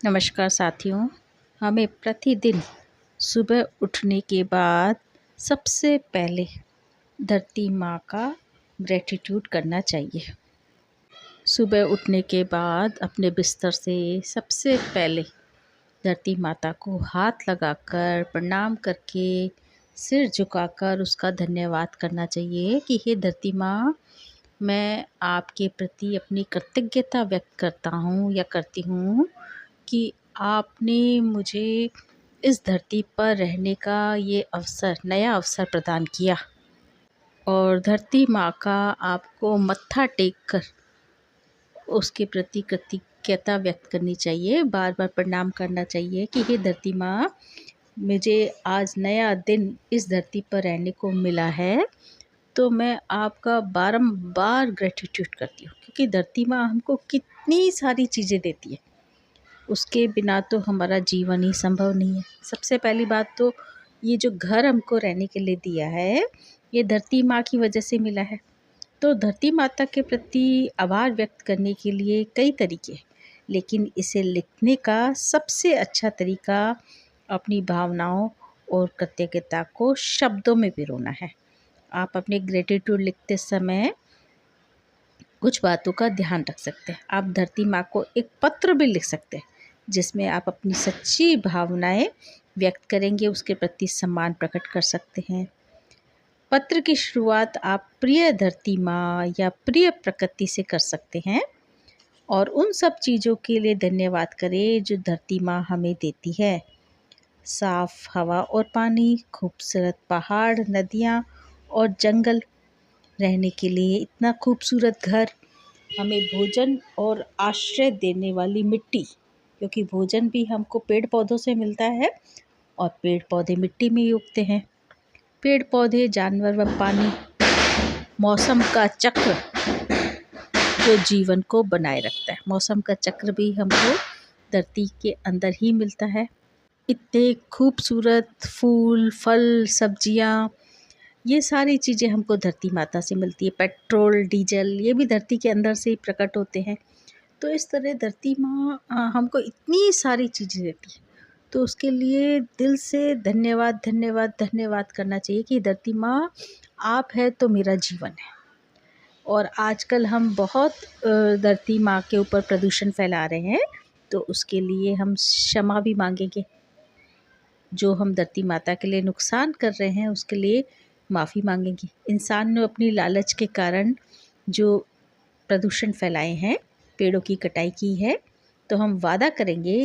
नमस्कार साथियों। हमें प्रतिदिन सुबह उठने के बाद सबसे पहले धरती माँ का ग्रैटिट्यूड करना चाहिए। सुबह उठने के बाद अपने बिस्तर से सबसे पहले धरती माता को हाथ लगाकर प्रणाम करके सिर झुकाकर उसका धन्यवाद करना चाहिए कि हे धरती माँ, मैं आपके प्रति अपनी कृतज्ञता व्यक्त करता हूँ या करती हूँ कि आपने मुझे इस धरती पर रहने का ये नया अवसर प्रदान किया। और धरती माँ का आपको मत्था टेक कर उसके प्रति कृतज्ञता व्यक्त करनी चाहिए, बार बार प्रणाम करना चाहिए कि हे धरती माँ, मुझे आज नया दिन इस धरती पर रहने को मिला है, तो मैं आपका बारंबार ग्रैटिट्यूड करती हूँ क्योंकि धरती माँ हमको कितनी सारी चीज़ें देती है, उसके बिना तो हमारा जीवन ही संभव नहीं है। सबसे पहली बात तो ये जो घर हमको रहने के लिए दिया है, ये धरती माँ की वजह से मिला है। तो धरती माता के प्रति आभार व्यक्त करने के लिए कई तरीके हैं, लेकिन इसे लिखने का सबसे अच्छा तरीका अपनी भावनाओं और कृतज्ञता को शब्दों में पिरोना है। आप अपने ग्रेटिट्यूड लिखते समय कुछ बातों का ध्यान रख सकते हैं। आप धरती माँ को एक पत्र भी लिख सकते हैं जिसमें आप अपनी सच्ची भावनाएं व्यक्त करेंगे, उसके प्रति सम्मान प्रकट कर सकते हैं। पत्र की शुरुआत आप प्रिय धरती माँ या प्रिय प्रकृति से कर सकते हैं और उन सब चीज़ों के लिए धन्यवाद करें जो धरती माँ हमें देती है। साफ हवा और पानी, खूबसूरत पहाड़, नदियाँ और जंगल, रहने के लिए इतना खूबसूरत घर, हमें भोजन और आश्रय देने वाली मिट्टी, क्योंकि भोजन भी हमको पेड़ पौधों से मिलता है और पेड़ पौधे मिट्टी में ही उगते हैं। पेड़ पौधे, जानवर व पानी, मौसम का चक्र जो जीवन को बनाए रखता है। मौसम का चक्र भी हमको धरती के अंदर ही मिलता है। इतने खूबसूरत फूल, फल, सब्जियाँ, ये सारी चीज़ें हमको धरती माता से मिलती है। पेट्रोल, डीजल, ये भी धरती के अंदर से ही प्रकट होते हैं। तो इस तरह धरती माँ हमको इतनी सारी चीज़ें देती है, तो उसके लिए दिल से धन्यवाद धन्यवाद धन्यवाद करना चाहिए कि धरती माँ, आप है तो मेरा जीवन है। और आजकल हम बहुत धरती माँ के ऊपर प्रदूषण फैला रहे हैं, तो उसके लिए हम क्षमा भी मांगेंगे। जो हम धरती माता के लिए नुकसान कर रहे हैं उसके लिए माफ़ी मांगेंगे। इंसान ने अपनी लालच के कारण जो प्रदूषण फैलाए हैं, पेड़ों की कटाई की है, तो हम वादा करेंगे